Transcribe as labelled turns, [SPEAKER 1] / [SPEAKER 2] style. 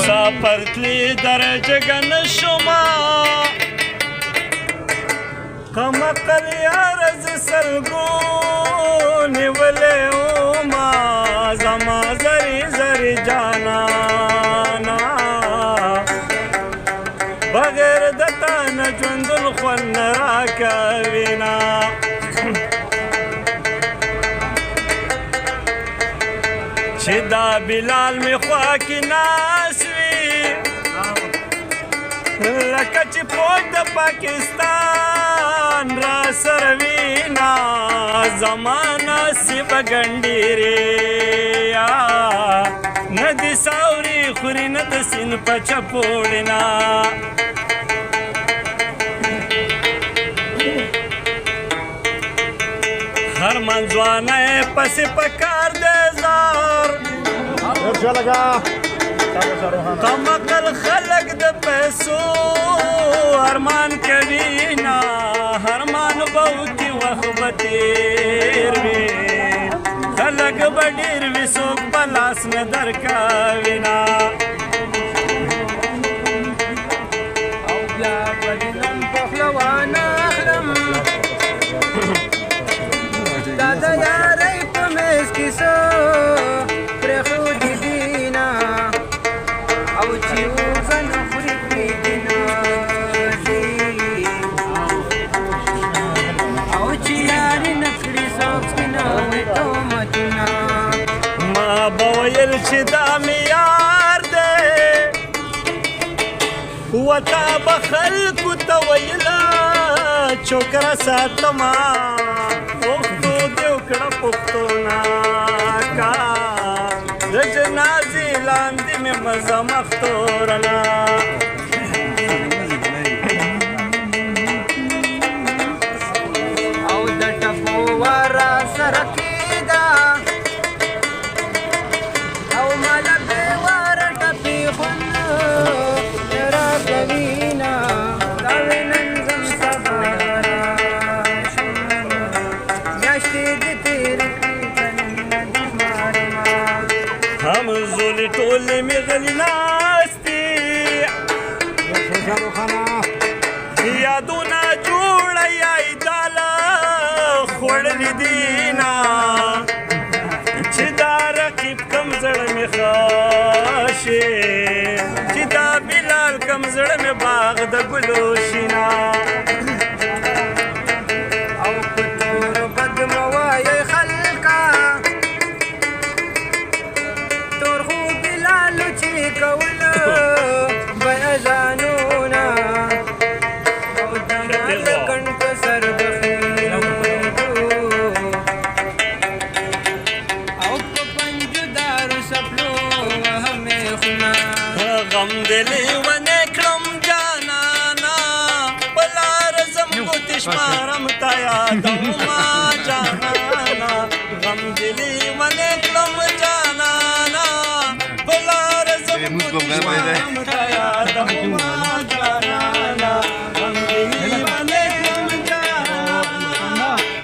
[SPEAKER 1] مسافر تلی درجه نشما قمقل یارز سلگون ولی اوما زما زری زری جانانا بغیر دتا نجوندل خون راکوینا چې دا بلال می خوا کې ناس وي لکه چې فوج د پاکستان را سره وینا زما نصیب ګنډېرې نه د ساوري خوري نه د سیند په چپوړنا هر منځوانه پسې پکار دی زار قمقل خلق د پیسو ارمان کوي نه ارمان به وخت به تېر وي خلق به ډېر وي څوک په لاس نه درکوي نه
[SPEAKER 2] او بیا به د نن پخلوانه اخلم دا د یارۍ په میز کې څه پرېښودي دینه او چې اوږه نه خوري پرېږدي نشي او چې یاري نه کړي څوک سپینه وي تهمتونه
[SPEAKER 1] ما به ویل چې دا مې یار دی وتا به خلکو ته ویله چوکره ساتمه پښتو دې وکړه پښتونه کا د جنازې لاندې مې مزه مختورله
[SPEAKER 2] او د ټپو واره سره کېده او ماله بې واره ټپې خوند راکوينه دا وې نن ځم سبا راشم میاشتې دې تېرې کړې که نن نه دې مارما
[SPEAKER 1] همزولې ټولې مې غلي ناستې یادونه جوړه یایداله خوړلې دینه چې دا رقیب کم زړه مې خاشي چې دا بلال کم زړه مې باغ د ګلو شینا
[SPEAKER 2] او په تور بد مه وایئ خلکه تور خو بلالو چې کوله به اذانونه او د مالکن په سر بخیلېدو او په پنجدارو سپلو وهمې خونه
[SPEAKER 1] غم دلې ونه کړم جانانا په لار ځم ګوتې شمارم تا یادومه جانانا غم دلې ونه کړم جانانا په لار ځم ګوتې شمارم تا یادومه